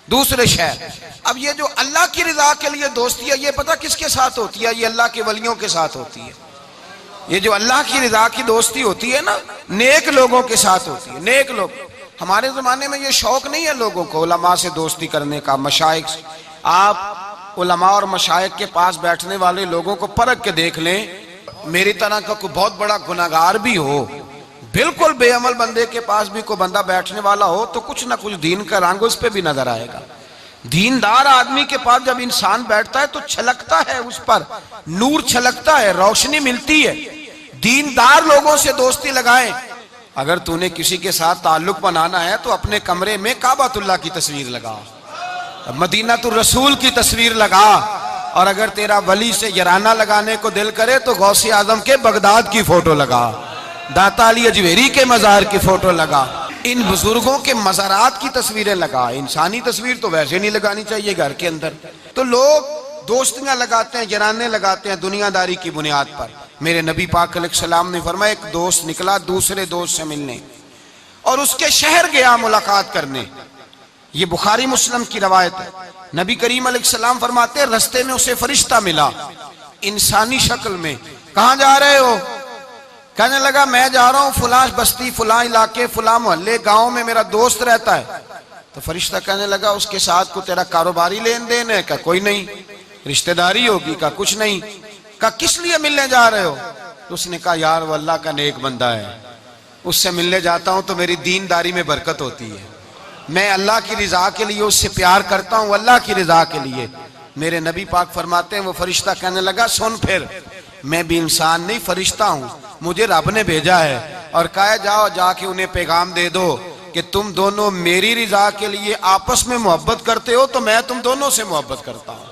دوسرے شہر۔ اب یہ جو اللہ کی رضا کے لیے دوستی ہے یہ پتہ کس کے ساتھ ہوتی ہے؟ یہ اللہ کے ولیوں کے ساتھ ہوتی ہے۔ یہ جو اللہ کی رضا کی دوستی ہوتی ہے نا، نیک لوگوں کے ساتھ ہوتی ہے، نیک لوگ۔ ہمارے زمانے میں یہ شوق نہیں ہے لوگوں کو علماء سے دوستی کرنے کا، مشائخ سے۔ آپ علماء اور مشائخ کے پاس بیٹھنے والے لوگوں کو پرکھ کے دیکھ لیں، میری طرح کا کوئی بہت بڑا گناہگار بھی ہو، بالکل بے عمل بندے کے پاس بھی کوئی بندہ بیٹھنے والا ہو تو کچھ نہ کچھ دین کا رنگ اس پہ بھی نظر آئے گا۔ دیندار آدمی کے پاس جب انسان بیٹھتا ہے تو چھلکتا ہے، اس پر نور چھلکتا ہے، روشنی ملتی ہے۔ دیندار لوگوں سے دوستی لگائیں۔ اگر تو نے کسی کے ساتھ تعلق بنانا ہے تو اپنے کمرے میں کعبۃ اللہ کی تصویر لگا، مدینہ الرسول کی تصویر لگا، اور اگر تیرا ولی سے یارانہ لگانے کو دل کرے تو غوث اعظم کے بغداد کی فوٹو لگا، داتا علی اجویری کے مزار کی فوٹو لگا، ان بزرگوں کے مزارات کی تصویریں لگا۔ انسانی تصویر تو ویسے نہیں لگانی چاہیے گھر کے اندر۔ تو لوگ دوستیاں لگاتے ہیں، یارانے لگاتے ہیں دنیا داری کی بنیاد پر۔ میرے نبی پاک علیہ السلام نے فرمایا ایک دوست نکلا دوسرے دوست سے ملنے اور اس کے شہر گیا ملاقات کرنے، یہ بخاری مسلم کی روایت ہے۔ نبی کریم علیہ السلام فرماتے ہیں رستے میں اسے فرشتہ ملا انسانی شکل میں۔ کہاں جا رہے ہو؟ کہنے لگا میں جا رہا ہوں فلاں بستی، فلاں علاقے، فلاں محلے، گاؤں میں میرا دوست رہتا ہے۔ تو فرشتہ کہنے لگا اس کے ساتھ کو تیرا کاروباری لین دین ہے؟ کہا کوئی نہیں۔ رشتہ داری ہوگی؟ کہا کچھ نہیں۔ کہا کس لیے ملنے جا رہے ہو؟ تو اس نے کہا یار وہ اللہ کا نیک بندہ ہے، اس سے ملنے جاتا ہوں تو میری دینداری میں برکت ہوتی ہے، میں اللہ کی رضا کے لیے اس سے پیار کرتا ہوں، اللہ کی رضا کے لیے۔ میرے نبی پاک فرماتے ہیں وہ فرشتہ کہنے لگا سن پھر میں بھی انسان نہیں فرشتہ ہوں، مجھے رب نے بھیجا ہے اور کہا جاؤ جا کے انہیں پیغام دے دو کہ تم دونوں میری رضا کے لیے آپس میں محبت کرتے ہو تو میں تم دونوں سے محبت کرتا ہوں،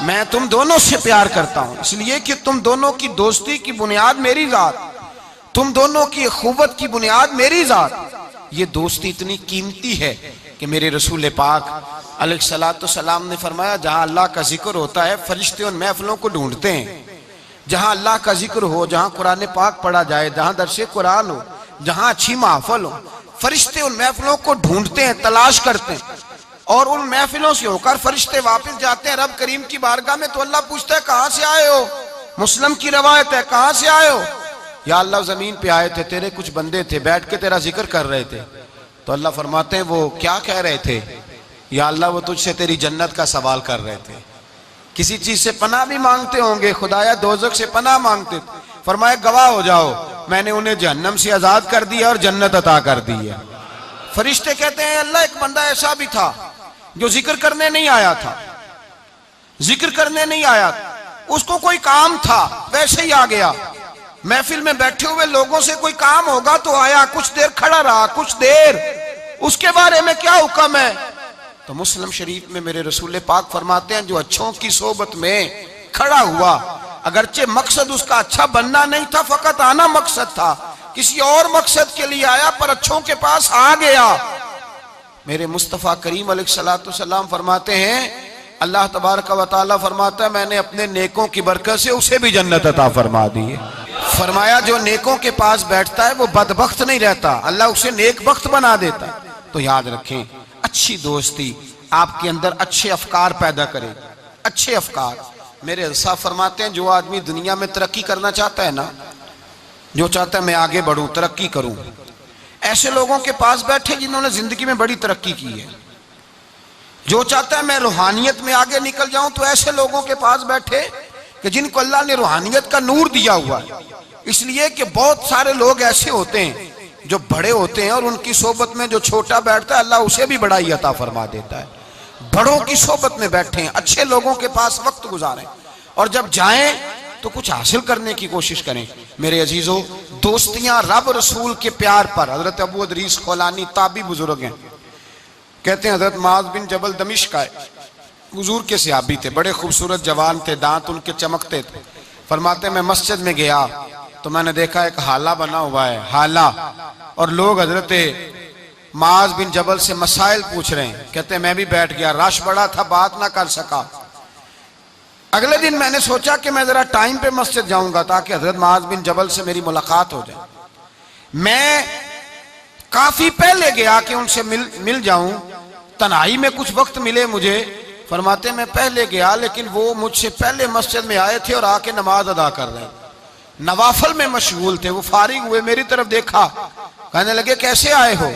میں تم دونوں سے پیار کرتا ہوں، اس لیے کہ تم دونوں کی دوستی کی بنیاد میری ذات، تم دونوں کی اخوت کی بنیاد میری ذات۔ یہ دوستی اتنی قیمتی ہے کہ میرے رسول پاک علیہ السلام نے فرمایا جہاں اللہ کا ذکر ہوتا ہے فرشتے ان محفلوں کو ڈھونڈتے ہیں، جہاں اللہ کا ذکر ہو، جہاں قرآن پاک پڑھا جائے، جہاں درس قرآن ہو، جہاں اچھی محفل ہو، فرشتے ان محفلوں کو ڈھونڈتے ہیں، تلاش کرتے ہیں، اور ان محفلوں سے ہو کر فرشتے واپس جاتے ہیں رب کریم کی بارگاہ میں تو اللہ پوچھتا ہے کہاں سے آئے ہو؟ مسلم کی روایت ہے کہاں سے آئے ہو؟ یا اللہ زمین پہ آئے تھے، تیرے کچھ بندے تھے بیٹھ کے تیرا ذکر کر رہے تھے۔ تو اللہ فرماتے ہیں وہ کیا کہہ رہے تھے؟ یا اللہ وہ تجھ سے تیری جنت کا سوال کر رہے تھے، کسی چیز سے پناہ بھی مانگتے ہوں گے، خدایا دوزخ سے پناہ مانگتے تھے۔ فرمایا گواہ ہو جاؤ میں نے انہیں جہنم سے آزاد کر دیا اور جنت عطا کر دی ہے۔ فرشتے کہتے ہیں اللہ ایک بندہ ایسا بھی تھا جو ذکر کرنے نہیں آیا تھا، ذکر کرنے نہیں آیا تھا، اس کو کوئی کام تھا ویسے ہی آ گیا، محفل میں بیٹھے ہوئے لوگوں سے کوئی کام ہوگا تو آیا، کچھ دیر کھڑا رہا، کچھ دیر، اس کے بارے میں کیا حکم ہے؟ تو مسلم شریف میں میرے رسول پاک فرماتے ہیں جو اچھوں کی صحبت میں کھڑا ہوا، اگرچہ مقصد اس کا اچھا بننا نہیں تھا، فقط آنا مقصد تھا، کسی اور مقصد کے لیے آیا پر اچھوں کے پاس آ گیا۔ میرے مصطفیٰ کریم علیہ السلام فرماتے ہیں، اللہ تبارک و تعالیٰ فرماتا ہے میں نے اپنے نیکوں کی برکت سے اسے بھی جنت عطا فرما دی ہے۔ فرمایا جو نیکوں کے پاس بیٹھتا ہے وہ بدبخت نہیں رہتا، اللہ اسے نیک بخت بنا دیتا ہے۔ تو یاد رکھیں، اچھی دوستی آپ کے اندر اچھے افکار پیدا کرے، اچھے افکار۔ میرے صاحب فرماتے ہیں جو آدمی دنیا میں ترقی کرنا چاہتا ہے نا، جو چاہتا ہے میں آگے بڑھوں، ترقی کروں، ایسے لوگوں کے پاس بیٹھے جنہوں نے زندگی میں بڑی ترقی کی ہے۔ جو چاہتا ہے میں روحانیت میں آگے نکل جاؤں تو ایسے لوگوں کے پاس بیٹھے کہ جن کو اللہ نے روحانیت کا نور دیا ہوا ہے۔ اس لیے کہ بہت سارے لوگ ایسے ہوتے ہیں جو بڑے ہوتے ہیں اور ان کی صحبت میں جو چھوٹا بیٹھتا ہے اللہ اسے بھی بڑائی عطا فرما دیتا ہے۔ بڑوں کی صحبت میں بیٹھیں، اچھے لوگوں کے پاس وقت گزاریں، اور جب جائیں تو کچھ حاصل کرنے کی کوشش کریں۔ میرے عزیزو، دوستیاں رب رسول کے پیار پر۔ حضرت ابو ادریس خولانی تابعی بزرگ ہیں، کہتے ہیں حضرت معاذ بن جبل دمشق آئے، حضور کے صحابی تھے، بڑے خوبصورت جوان تھے، دانت ان کے چمکتے تھے۔ فرماتے ہیں میں مسجد میں گیا تو میں نے دیکھا ایک حالہ بنا ہوا ہے، حالہ، اور لوگ حضرت معاذ بن جبل سے مسائل پوچھ رہے ہیں۔ کہتے ہیں میں بھی بیٹھ گیا، رش بڑا تھا، بات نہ کر سکا۔ اگلے دن میں نے سوچا کہ میں ذرا ٹائم پہ مسجد جاؤں گا تاکہ حضرت معاذ بن جبل سے میری ملاقات ہو جائے۔ میں کافی پہلے گیا کہ ان سے مل جاؤں، تنہائی میں کچھ وقت ملے مجھے۔ فرماتے میں پہلے گیا لیکن وہ مجھ سے پہلے مسجد میں آئے تھے اور آ کے نماز ادا کر رہے ہیں، نوافل میں مشغول تھے۔ وہ فارغ ہوئے، میری طرف دیکھا، کہنے لگے کیسے آئے ہو؟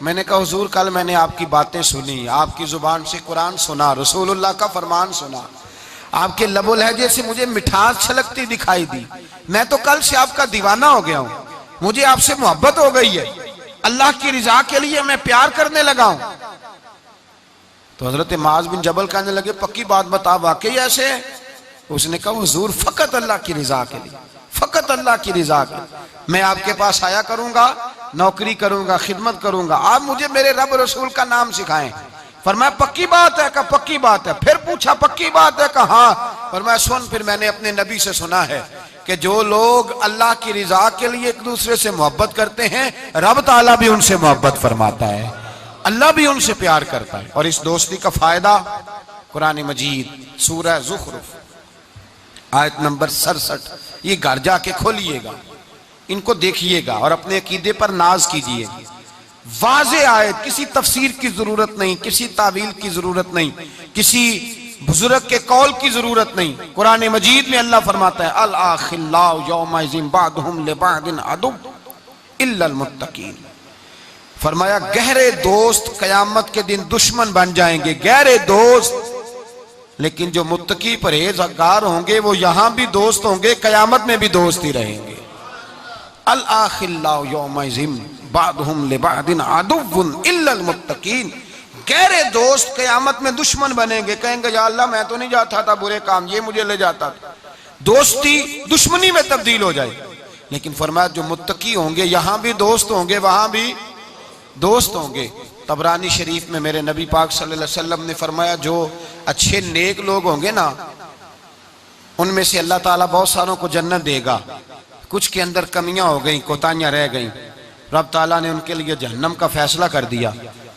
میں نے کہا حضور کل میں نے آپ کی باتیں سنی، آپ کی زبان سے قرآن سنا، رسول اللہ کا فرمان سنا، آپ کے لب و لہجے سے مجھے مٹھاس چھلکتی دکھائی دی، میں تو کل سے آپ کا دیوانہ ہو گیا ہوں، مجھے آپ سے محبت ہو گئی ہے، اللہ کی رضا کے لیے میں پیار کرنے لگا ہوں۔ تو حضرت معاذ بن جبل کہنے لگے پکی بات بتا، واقعی ایسے ہے؟ اس نے کہا حضور فقط اللہ کی رضا کے لیے، فقط اللہ کی رضا کے لیے میں آپ کے پاس آیا کروں گا، نوکری کروں گا، خدمت کروں گا، آپ مجھے میرے رب رسول کا نام سکھائیں۔ فرمایا پکی بات ہے؟ کہا پکی بات ہے۔ پھر پوچھا پکی بات ہے؟ کہا ہاں۔ فرمایا سن، پھر میں نے اپنے نبی سے سنا ہے کہ جو لوگ اللہ کی رضا کے لیے ایک دوسرے سے محبت کرتے ہیں رب تعالیٰ بھی ان سے محبت فرماتا ہے، اللہ بھی ان سے پیار کرتا ہے۔ اور اس دوستی کا فائدہ قرآن مجید سورہ زخرف آیت نمبر 67، یہ گھر جا کے کھولیے گا، ان کو دیکھیے گا اور اپنے عقیدے پر ناز کیجئے گا۔ واضح آیت، کسی تفسیر کی ضرورت نہیں، کسی تعویل کی ضرورت نہیں، کسی بزرگ کے قول کی ضرورت نہیں۔ قرآن مجید میں اللہ فرماتا ہے الاخلاء یومئذ بعضهم لبعض عدو الا المتقین۔ فرمایا گہرے دوست قیامت کے دن دشمن بن جائیں گے، گہرے دوست، لیکن جو متقی پرہیزگار ہوں گے وہ یہاں بھی دوست ہوں گے، قیامت میں بھی دوست ہی رہیں گے۔ الاخلاء یومئذ بعضهم لبعض عدو الا المتقین، گہرے دوست قیامت میں دشمن بنیں گے، کہیں گے یا اللہ میں تو نہیں جاتا تھا برے کام، یہ مجھے لے جاتا تھا، دوستی دشمنی میں تبدیل ہو جائے۔ لیکن فرمایا جو متقی ہوں گے یہاں بھی دوست ہوں گے، وہاں بھی دوست ہوں گے۔ طبرانی شریف میں میرے نبی پاک صلی اللہ علیہ وسلم نے فرمایا جو اچھے نیک لوگ ہوں گے نا، ان میں سے اللہ تعالیٰ بہت ساروں کو جنت دے گا، کچھ کے اندر کمیاں ہو گئیں، کوتاہیاں رہ گئیں، رب تعالیٰ نے ان کے لیے جہنم کا فیصلہ کر دیا۔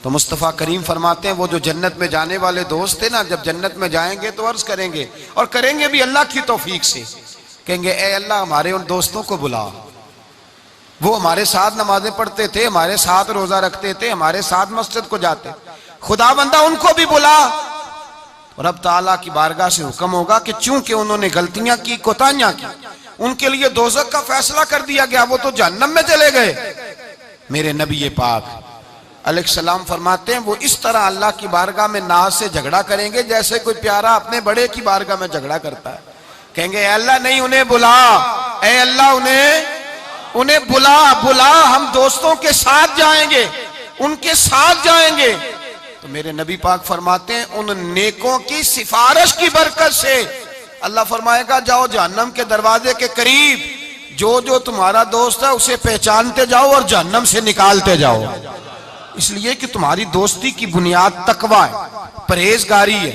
تو مصطفیٰ کریم فرماتے ہیں وہ جو جنت میں جانے والے دوست تھے نا، جب جنت میں جائیں گے تو عرض کریں گے، اور کریں گے بھی اللہ کی توفیق سے، کہیں گے اے اللہ ہمارے ان دوستوں کو بلا، وہ ہمارے ساتھ نمازیں پڑھتے تھے، ہمارے ساتھ روزہ رکھتے تھے، ہمارے ساتھ مسجد کو جاتے، خدا بندہ ان کو بھی بلا۔ رب تعالیٰ کی بارگاہ سے حکم ہوگا کہ چونکہ انہوں نے غلطیاں کی، کوتاہیاں کی، ان کے لیے دوزخ کا فیصلہ کر دیا گیا، وہ تو جہنم میں چلے گئے۔ میرے نبی پاک علیہ السلام فرماتے ہیں وہ اس طرح اللہ کی بارگاہ میں ناز سے جھگڑا کریں گے جیسے کوئی پیارا اپنے بڑے کی بارگاہ میں جھگڑا کرتا ہے، کہیں گے اے اللہ نہیں انہیں بلا، اے اللہ انہیں بلا، ہم دوستوں کے ساتھ جائیں گے، ان کے ساتھ جائیں گے۔ تو میرے نبی پاک فرماتے ہیں ان نیکوں کی سفارش کی برکت سے اللہ فرمائے گا جاؤ جہنم کے دروازے کے قریب، جو تمہارا دوست ہے اسے پہچانتے جاؤ اور جہنم سے نکالتے جاؤ، اس لیے کہ تمہاری دوستی کی بنیاد تقوی ہے، پرہیزگاری ہے،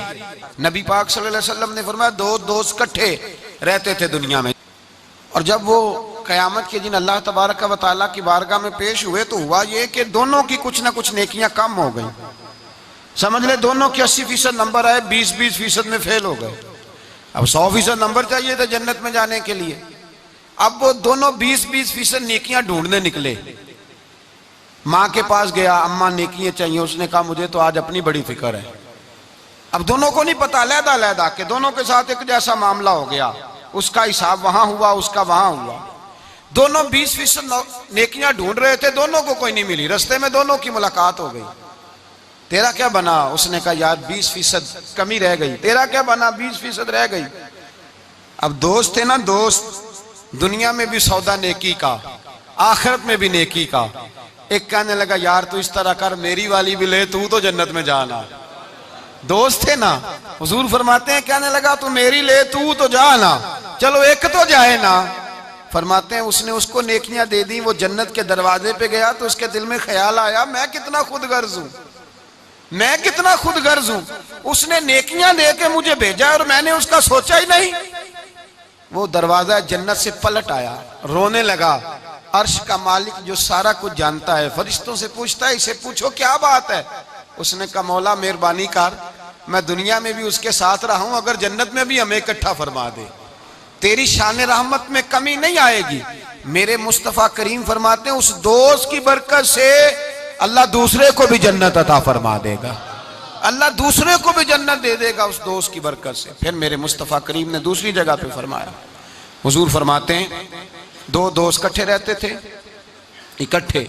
نبی پاک صلی اللہ علیہ وسلم نے فرمایا دو دوست کٹھے رہتے تھے دنیا میں، اور جب وہ قیامت کے دن اللہ تبارک و تعالیٰ کی بارگاہ میں پیش ہوئے تو ہوا یہ کہ دونوں کی کچھ نہ کچھ نیکیاں کم ہو گئیں. سمجھ لے دونوں کے 80% نمبر آئے، 20% میں فیل ہو گئے. اب 100% نمبر چاہیے تھا جنت میں جانے کے لیے. اب وہ دونوں 20% نیکیاں ڈھونڈنے نکلے. ماں کے پاس گیا، اماں نیکیاں چاہیے. اس نے کہا مجھے تو آج اپنی بڑی فکر ہے. اب دونوں کو نہیں پتا، علیحدہ علیحدہ کہ دونوں کے ساتھ ایک جیسا معاملہ ہو گیا. اس کا حساب وہاں ہوا، اس کا وہاں ہوا. دونوں 20% نیکیاں ڈھونڈ رہے تھے، دونوں کو کوئی نہیں ملی. رستے میں دونوں کی ملاقات ہو گئی. تیرا کیا بنا؟ اس نے کہا یار 20% کمی رہ گئی. تیرا کیا بنا؟ 20% رہ گئی. اب دوست تھے نا دوست، دنیا میں بھی سودا نیکی کا، آخرت میں بھی نیکی کا. ایک کہنے لگا یار تو اس طرح کر، میری والی بھی لے، تو جنت میں جانا. دوست تھے نا. حضور فرماتے ہیں کہنے لگا تو میری لے، تو جانا، چلو ایک تو جائے نا. فرماتے ہیں اس نے اس کو نیکیاں دے دی. وہ جنت کے دروازے پہ گیا تو اس کے دل میں خیال آیا میں کتنا خود غرض ہوں، میں کتنا خود غرض ہوں. اس نے نیکیاں دے کے مجھے بھیجا اور میں نے اس کا سوچا ہی نہیں. وہ دروازہ جنت سے پلٹ آیا، رونے لگا. عرش کا مالک جو سارا کچھ جانتا ہے فرشتوں سے پوچھتا ہے اسے پوچھو کیا بات ہے. اس نے کہا مولا مہربانی کر، میں دنیا میں بھی اس کے ساتھ رہا ہوں، اگر جنت میں بھی ہمیں اکٹھا فرما دے، تیری شان رحمت میں کمی نہیں آئے گی. میرے مصطفیٰ کریم فرماتے ہیں اس دوست کی برکت سے اللہ دوسرے کو بھی جنت عطا فرما دے گا. اللہ دوسرے کو بھی جنت دے دے گا اس دوست کی برکت سے. پھر میرے مصطفیٰ کریم نے دوسری جگہ پہ فرمایا. حضور فرماتے ہیں دو دوست کٹھے رہتے تھے، اکٹھے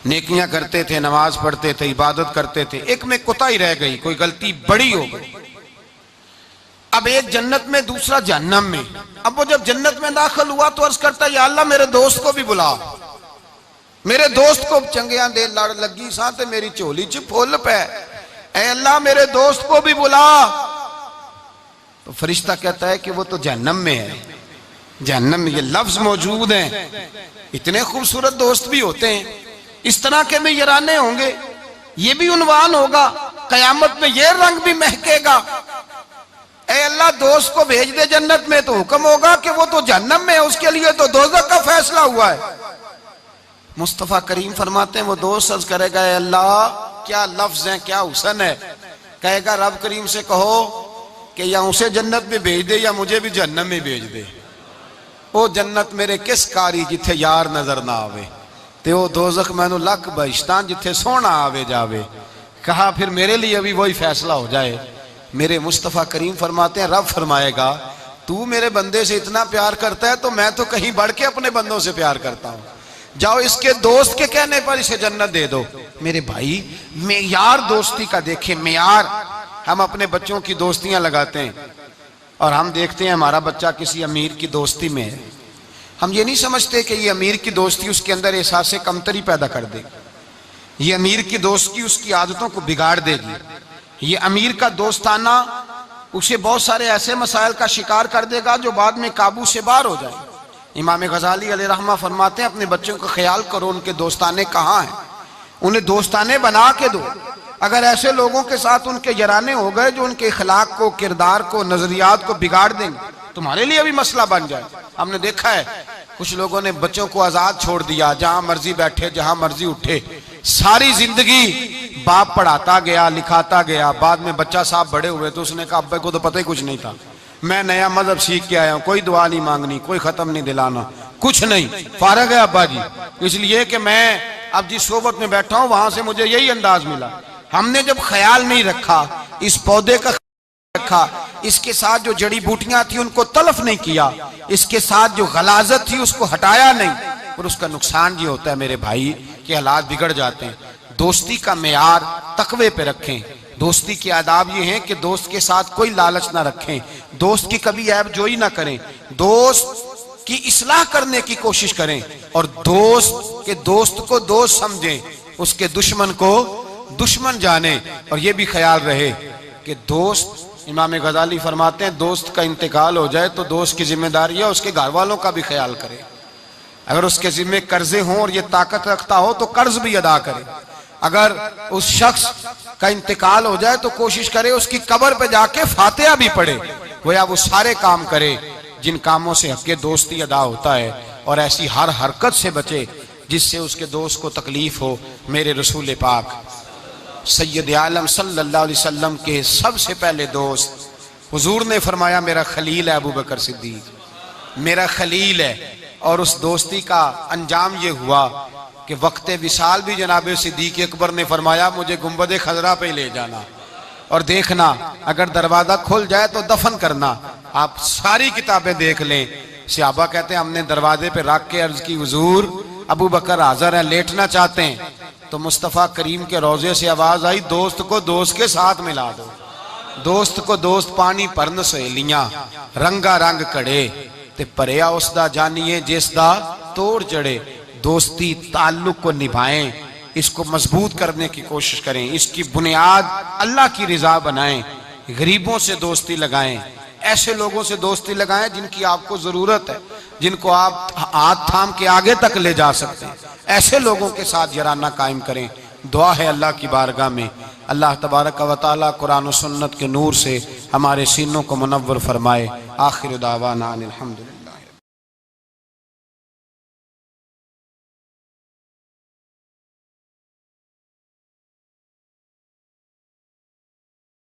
نیکیاں کرتے تھے، نماز پڑھتے تھے، عبادت کرتے تھے. ایک میں کوتاہی رہ گئی، کوئی غلطی بڑی ہو گئی. اب ایک جنت میں، دوسرا جہنم میں. اب وہ جب جنت میں داخل ہوا تو عرض کرتا یا اللہ میرے دوست کو بھی بلا، میرے دوست کو چنگیاں دے لڑ لگی ساتھ میری چولی چ پھول پہ، اے اللہ میرے دوست کو بھی بلا. تو فرشتہ کہتا ہے کہ وہ تو جہنم میں ہے. جہنم میں یہ لفظ موجود ہیں. اتنے خوبصورت دوست بھی ہوتے ہیں، اس طرح کے میں یارانے ہوں گے، یہ بھی عنوان ہوگا قیامت میں، یہ رنگ بھی مہکے گا. اے اللہ دوست کو بھیج دے جنت میں، تو حکم ہوگا کہ وہ تو جہنم میں ہے، اس کے لیے تو دوزخ کا فیصلہ ہوا ہے. مصطفیٰ کریم فرماتے ہیں وہ دوست عرض کرے گا اے اللہ کیا لفظ ہیں، کیا حسن ہے. کہے گا رب کریم سے کہو کہ یا اسے جنت میں بھیج دے یا مجھے بھی جہنم میں بھیج دے. او جنت میرے کس کاری جتھے یار نظر نہ آوے، تے او دوزخ مینوں لکھ بہشتان جتھے سونا آوے جاوے. کہا پھر میرے لیے بھی وہی فیصلہ ہو جائے. میرے مصطفیٰ کریم فرماتے ہیں رب فرمائے گا تو میرے بندے سے اتنا پیار کرتا ہے تو میں تو کہیں بڑھ کے اپنے بندوں سے پیار کرتا ہوں. جاؤ اس کے دوست کے کہنے پر اسے جنت دے دو. میرے بھائی معیار دوستی کا دیکھیں، معیار. ہم اپنے بچوں کی دوستیاں لگاتے ہیں اور ہم دیکھتے ہیں ہمارا بچہ کسی امیر کی دوستی میں ہے. ہم یہ نہیں سمجھتے کہ یہ امیر کی دوستی اس کے اندر احساس کمتری پیدا کر دے گی. یہ امیر کی دوستی اس کی عادتوں کو بگاڑ دے گی. یہ امیر کا دوستانہ اسے بہت سارے ایسے مسائل کا شکار کر دے گا جو بعد میں قابو سے باہر ہو جائے. امام غزالی علیہ رحمہ فرماتے ہیں اپنے بچوں کا خیال کرو ان کے دوستانے کہاں ہیں، انہیں دوستانے بنا کے دو. اگر ایسے لوگوں کے ساتھ ان کے یارانے ہو گئے جو ان کے اخلاق کو، کردار کو، نظریات کو بگاڑ دیں گے، تمہارے لیے بھی مسئلہ بن جائے. ہم نے دیکھا ہے کچھ لوگوں نے بچوں کو آزاد چھوڑ دیا، جہاں مرضی بیٹھے، جہاں مرضی اٹھے. ساری زندگی باپ پڑھاتا گیا، لکھاتا گیا. بعد میں بچہ صاحب بڑے ہوئے تو اس نے کہا ابے کو تو پتہ ہی کچھ نہیں تھا، میں نیا مذہب سیکھ کے آیا ہوں، کوئی دعا نہیں مانگنی، کوئی ختم نہیں دلانا، کچھ نہیں، فارغ ہے ابا جی. اس لیے کہ میں اب جس صحبت میں بیٹھا ہوں وہاں سے مجھے یہی انداز ملا. ہم نے جب خیال نہیں رکھا اس پودے کا، رکھا اس کے ساتھ جو جڑی بوٹیاں تھی ان کو تلف نہیں کیا، اس کے ساتھ جو غلاظت تھی اس کو ہٹایا نہیں، اور اس کا نقصان یہ ہوتا ہے میرے بھائی کہ حالات بگڑ جاتے ہیں. دوستی کا معیار تقوی پہ رکھیں. دوستی کے آداب یہ ہیں کہ دوست کے ساتھ کوئی لالچ نہ رکھیں، دوست کی کبھی عیب جوئی نہ کریں، دوست کی اصلاح کرنے کی کوشش کریں، اور دوست کے دوست کو دوست سمجھیں، اس کے دشمن کو دشمن جانیں. اور یہ بھی خیال رہے کہ دوست، امام غزالی فرماتے ہیں دوست کا انتقال ہو جائے تو دوست کی ذمہ داری ہے اس کے گھر والوں کا بھی خیال کرے. اگر اس کے ذمہ قرضے ہوں اور یہ طاقت رکھتا ہو تو قرض بھی ادا کرے. اگر اس شخص کا انتقال ہو جائے تو کوشش کرے اس کی قبر پہ جا کے فاتحہ بھی پڑھے، گویا وہ سارے کام کرے جن کاموں سے حق دوستی ادا ہوتا ہے، اور ایسی ہر حرکت سے بچے جس سے اس کے دوست کو تکلیف ہو۔ میرے رسول پاک سید عالم صلی اللہ علیہ وسلم کے سب سے پہلے دوست، حضور نے فرمایا میرا خلیل ہے ابو بکر صدیق، میرا خلیل ہے، اور اس دوستی کا انجام یہ ہوا کہ وقت وصال بھی جناب صدیق اکبر نے فرمایا مجھے گنبد خضرا پہ لے جانا اور دیکھنا اگر دروازہ کھل جائے تو دفن کرنا۔ آپ ساری کتابیں دیکھ لیں، صحابہ کہتے ہیں ہم نے دروازے پہ رکھ کے عرض کی حضور ابو بکر حاضر ہے، لیٹنا چاہتے ہیں، تو مصطفیٰ کریم کے روضے سے آواز آئی دوست کو دوست کے ساتھ ملا دو، دوست کو دوست پانی پرن سہیلیاں رنگا رنگ کڑے تے پریا اس دا جانیے جس دا توڑ جڑے۔ دوستی تعلق کو نبھائیں، اس کو مضبوط کرنے کی کوشش کریں، اس کی بنیاد اللہ کی رضا بنائیں، غریبوں سے دوستی لگائیں، ایسے لوگوں سے دوستی لگائیں جن کی آپ کو ضرورت ہے، جن کو آپ ہاتھ تھام کے آگے تک لے جا سکتے ہیں، ایسے لوگوں کے ساتھ یارانہ قائم کریں۔ دعا ہے اللہ کی بارگاہ میں اللہ تبارک و تعالی قرآن و سنت کے نور سے ہمارے سینوں کو منور فرمائے۔ آخر دعوانا الحمدللہ۔